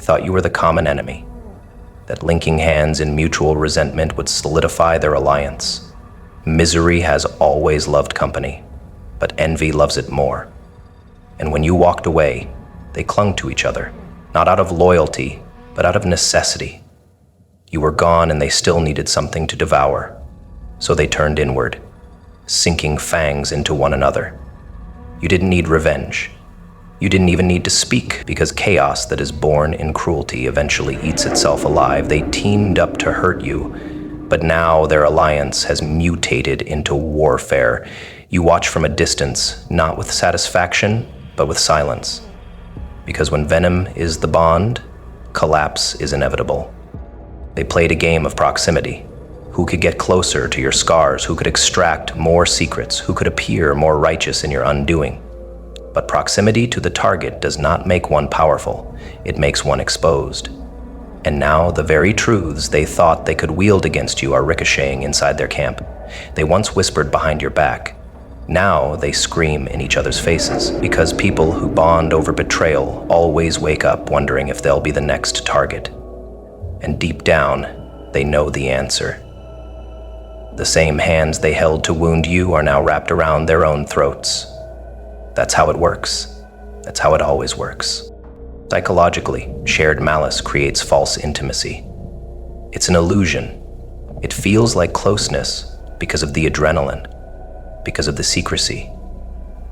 thought you were the common enemy, that linking hands in mutual resentment would solidify their alliance. Misery has always loved company, but envy loves it more. And when you walked away, they clung to each other, not out of loyalty, but out of necessity. You were gone and they still needed something to devour, so they turned inward, sinking fangs into one another. You didn't need revenge. You didn't even need to speak, because chaos that is born in cruelty eventually eats itself alive. They teamed up to hurt you, but now their alliance has mutated into warfare. You watch from a distance, not with satisfaction, but with silence. Because when venom is the bond, collapse is inevitable. They played a game of proximity. Who could get closer to your scars? Who could extract more secrets? Who could appear more righteous in your undoing? But proximity to the target does not make one powerful. It makes one exposed. And now the very truths they thought they could wield against you are ricocheting inside their camp. They once whispered behind your back. Now they scream in each other's faces, because people who bond over betrayal always wake up wondering if they'll be the next target. And deep down, they know the answer. The same hands they held to wound you are now wrapped around their own throats. That's how it works. That's how it always works. Psychologically, shared malice creates false intimacy. It's an illusion. It feels like closeness because of the adrenaline, because of the secrecy,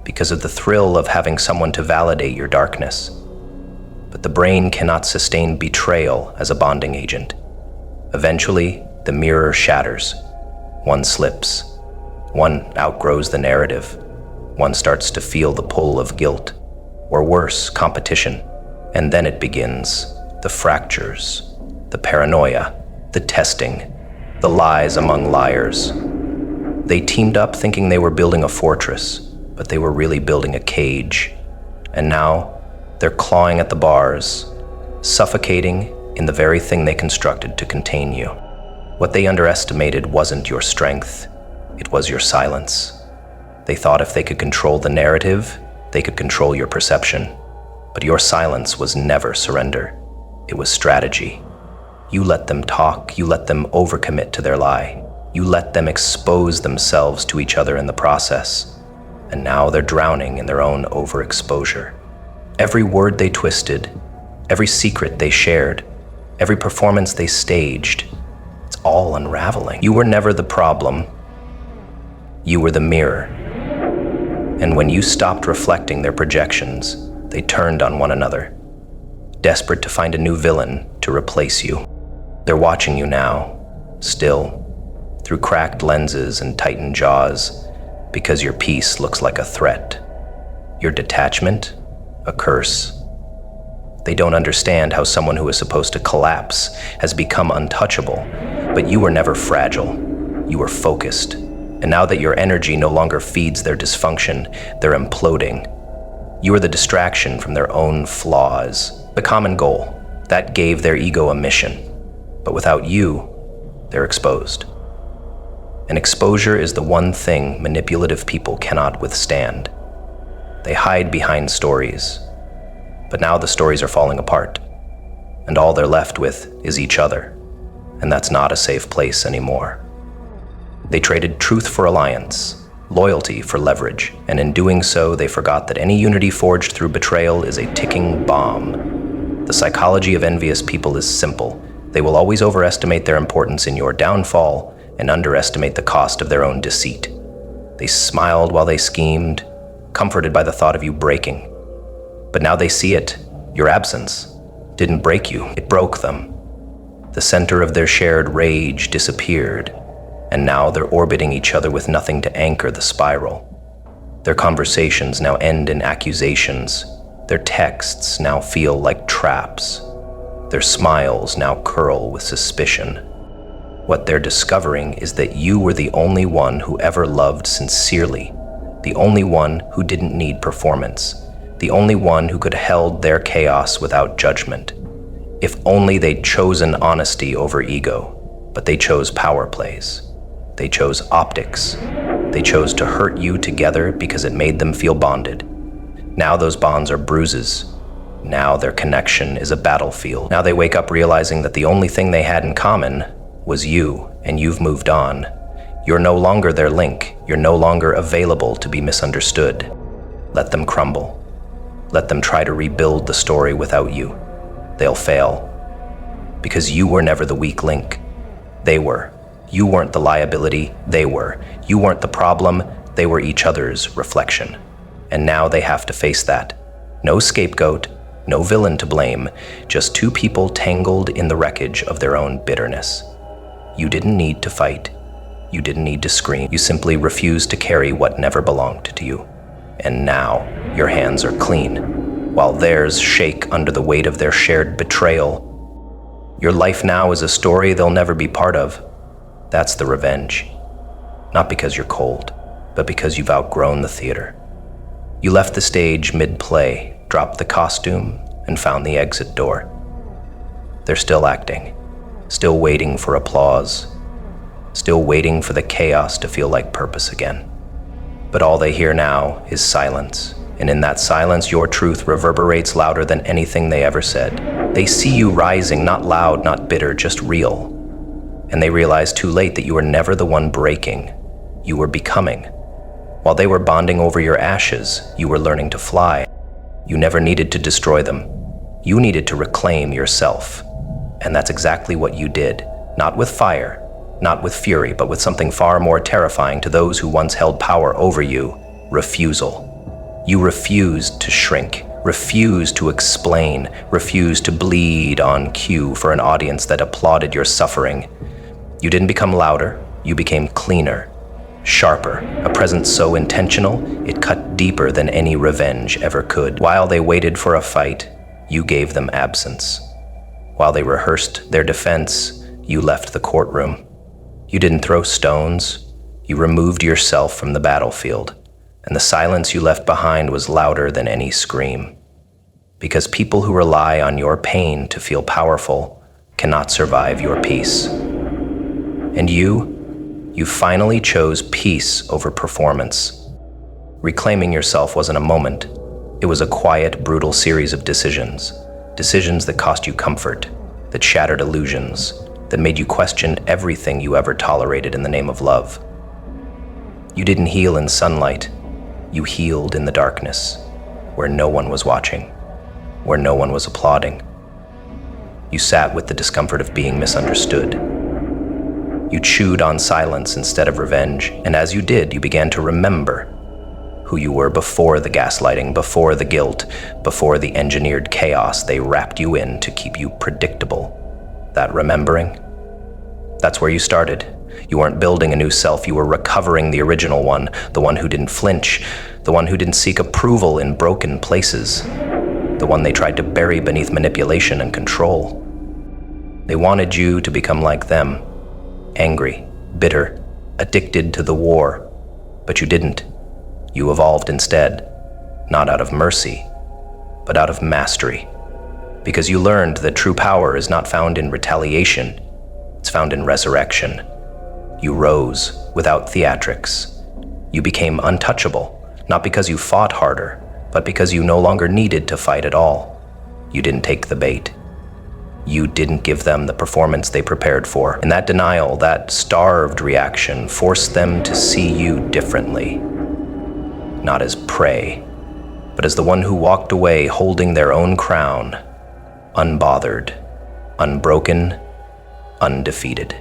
because of the thrill of having someone to validate your darkness. But the brain cannot sustain betrayal as a bonding agent. Eventually, the mirror shatters. One slips. One outgrows the narrative. One starts to feel the pull of guilt, or worse, competition. And then it begins. The fractures, the paranoia, the testing, the lies among liars. They teamed up thinking they were building a fortress, but they were really building a cage. And now, they're clawing at the bars, suffocating in the very thing they constructed to contain you. What they underestimated wasn't your strength, it was your silence. They thought if they could control the narrative, they could control your perception. But your silence was never surrender. It was strategy. You let them talk, you let them overcommit to their lie. You let them expose themselves to each other in the process. And now they're drowning in their own overexposure. Every word they twisted, every secret they shared, every performance they staged, it's all unraveling. You were never the problem. You were the mirror. And when you stopped reflecting their projections, they turned on one another, desperate to find a new villain to replace you. They're watching you now, still, through cracked lenses and tightened jaws, because your peace looks like a threat. Your detachment, a curse. They don't understand how someone who is supposed to collapse has become untouchable, but you were never fragile. You were focused. And now that your energy no longer feeds their dysfunction, they're imploding. You are the distraction from their own flaws, the common goal. That gave their ego a mission. But without you, they're exposed. And exposure is the one thing manipulative people cannot withstand. They hide behind stories. But now the stories are falling apart. And all they're left with is each other. And that's not a safe place anymore. They traded truth for alliance, loyalty for leverage, and in doing so, they forgot that any unity forged through betrayal is a ticking bomb. The psychology of envious people is simple. They will always overestimate their importance in your downfall and underestimate the cost of their own deceit. They smiled while they schemed, comforted by the thought of you breaking. But now they see it. Your absence didn't break you, it broke them. The center of their shared rage disappeared, and now they're orbiting each other with nothing to anchor the spiral. Their conversations now end in accusations. Their texts now feel like traps. Their smiles now curl with suspicion. What they're discovering is that you were the only one who ever loved sincerely, the only one who didn't need performance, the only one who could held their chaos without judgment. If only they'd chosen honesty over ego, but they chose power plays. They chose optics. They chose to hurt you together because it made them feel bonded. Now those bonds are bruises. Now their connection is a battlefield. Now they wake up realizing that the only thing they had in common was you, and you've moved on. You're no longer their link. You're no longer available to be misunderstood. Let them crumble. Let them try to rebuild the story without you. They'll fail. Because you were never the weak link. They were. You weren't the liability. They were. You weren't the problem. They were each other's reflection. And now they have to face that. No scapegoat, no villain to blame, just two people tangled in the wreckage of their own bitterness. You didn't need to fight. You didn't need to scream. You simply refused to carry what never belonged to you. And now your hands are clean, while theirs shake under the weight of their shared betrayal. Your life now is a story they'll never be part of. That's the revenge. Not because you're cold, but because you've outgrown the theater. You left the stage mid-play, dropped the costume, and found the exit door. They're still acting, still waiting for applause, still waiting for the chaos to feel like purpose again. But all they hear now is silence, and in that silence, your truth reverberates louder than anything they ever said. They see you rising, not loud, not bitter, just real. And they realize too late that you were never the one breaking. You were becoming. While they were bonding over your ashes, you were learning to fly. You never needed to destroy them. You needed to reclaim yourself. And that's exactly what you did. Not with fire, not with fury, but with something far more terrifying to those who once held power over you: refusal. You refused to shrink, refused to explain, refused to bleed on cue for an audience that applauded your suffering. You didn't become louder, you became cleaner. Sharper, a presence so intentional, it cut deeper than any revenge ever could. While they waited for a fight, you gave them absence. While they rehearsed their defense, you left the courtroom. You didn't throw stones, you removed yourself from the battlefield, and the silence you left behind was louder than any scream. Because people who rely on your pain to feel powerful cannot survive your peace. And you finally chose peace over performance. Reclaiming yourself wasn't a moment. It was a quiet, brutal series of decisions. Decisions that cost you comfort, that shattered illusions, that made you question everything you ever tolerated in the name of love. You didn't heal in sunlight. You healed in the darkness, where no one was watching, where no one was applauding. You sat with the discomfort of being misunderstood. You chewed on silence instead of revenge, and as you did, you began to remember who you were before the gaslighting, before the guilt, before the engineered chaos they wrapped you in to keep you predictable. That remembering, that's where you started. You weren't building a new self, you were recovering the original one, the one who didn't flinch, the one who didn't seek approval in broken places, the one they tried to bury beneath manipulation and control. They wanted you to become like them. Angry, bitter, addicted to the war. But you didn't. You evolved instead, not out of mercy, but out of mastery. Because you learned that true power is not found in retaliation, it's found in resurrection. You rose without theatrics. You became untouchable, not because you fought harder, but because you no longer needed to fight at all. You didn't take the bait. You didn't give them the performance they prepared for. And that denial, that starved reaction, forced them to see you differently. Not as prey, but as the one who walked away holding their own crown, unbothered, unbroken, undefeated.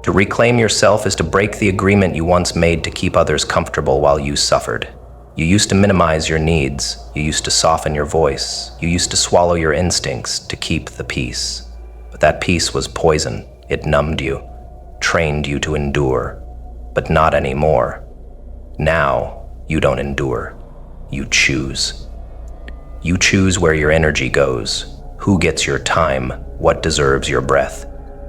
To reclaim yourself is to break the agreement you once made to keep others comfortable while you suffered. You used to minimize your needs. You used to soften your voice. You used to swallow your instincts to keep the peace. But that peace was poison. It numbed you, trained you to endure, but not anymore. Now, you don't endure. You choose. You choose where your energy goes, who gets your time, what deserves your breath.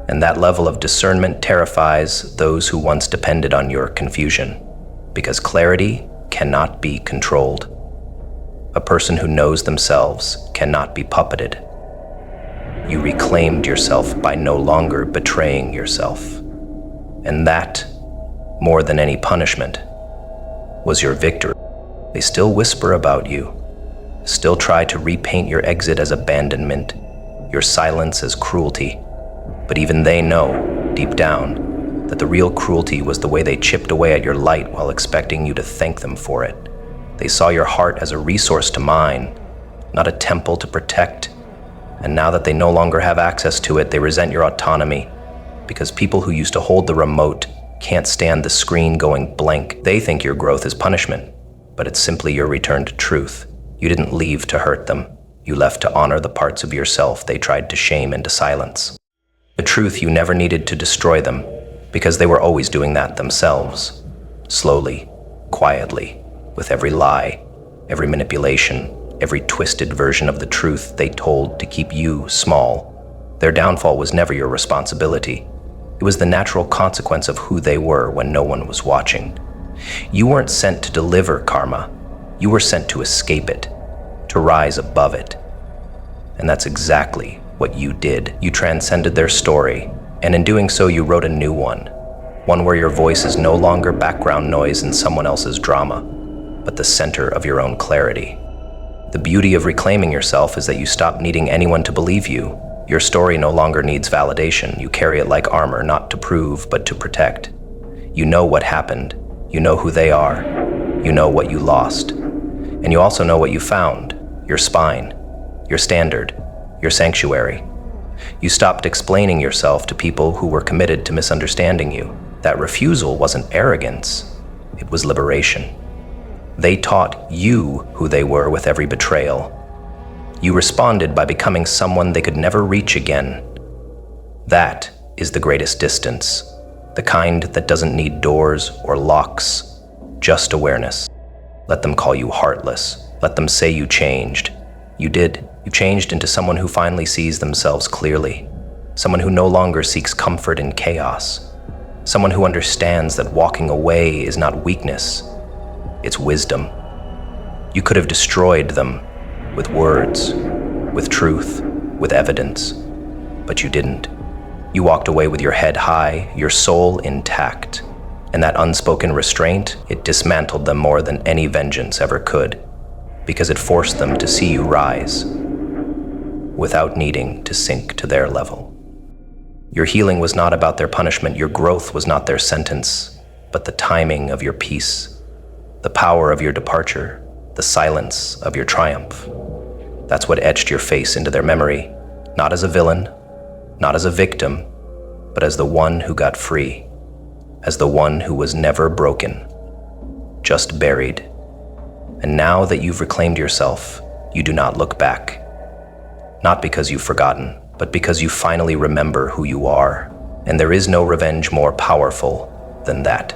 And that level of discernment terrifies those who once depended on your confusion. Because clarity cannot be controlled. A person who knows themselves cannot be puppeted. You reclaimed yourself by no longer betraying yourself. And that, more than any punishment, was your victory. They still whisper about you. still try to repaint your exit as abandonment, your silence as cruelty. But even they know, deep down, that the real cruelty was the way they chipped away at your light while expecting you to thank them for it. They saw your heart as a resource to mine, not a temple to protect. And now that they no longer have access to it, they resent your autonomy, because people who used to hold the remote can't stand the screen going blank. They think your growth is punishment, but it's simply your return to truth. You didn't leave to hurt them. You left to honor the parts of yourself they tried to shame into silence. The truth you never needed to destroy them, because they were always doing that themselves. Slowly, quietly, with every lie, every manipulation, every twisted version of the truth they told to keep you small. Their downfall was never your responsibility. It was the natural consequence of who they were when no one was watching. You weren't sent to deliver karma. You were sent to escape it, to rise above it. And that's exactly what you did. You transcended their story, and in doing so you wrote a new one where your voice is no longer background noise in someone else's drama, but the center of your own clarity. The beauty of reclaiming yourself is that you stop needing anyone to believe you. Your story no longer needs validation. You carry it like armor, not to prove, but to protect. You know what happened. You know who they are. You know what you lost. And you also know what you found. Your spine, your standard, your sanctuary. You stopped explaining yourself to people who were committed to misunderstanding you. That refusal wasn't arrogance. It was liberation. They taught you who they were with every betrayal. You responded by becoming someone they could never reach again. That is the greatest distance, the kind that doesn't need doors or locks, just awareness. Let them call you heartless. Let them say you changed. You did. You changed into someone who finally sees themselves clearly, someone who no longer seeks comfort in chaos, someone who understands that walking away is not weakness, it's wisdom. You could have destroyed them with words, with truth, with evidence, but you didn't. You walked away with your head high, your soul intact, and that unspoken restraint, it dismantled them more than any vengeance ever could, because it forced them to see you rise without needing to sink to their level. Your healing was not about their punishment, your growth was not their sentence, but the timing of your peace, the power of your departure, the silence of your triumph. That's what etched your face into their memory, not as a villain, not as a victim, but as the one who got free, as the one who was never broken, just buried. And now that you've reclaimed yourself, you do not look back. Not because you've forgotten, but because you finally remember who you are. And there is no revenge more powerful than that.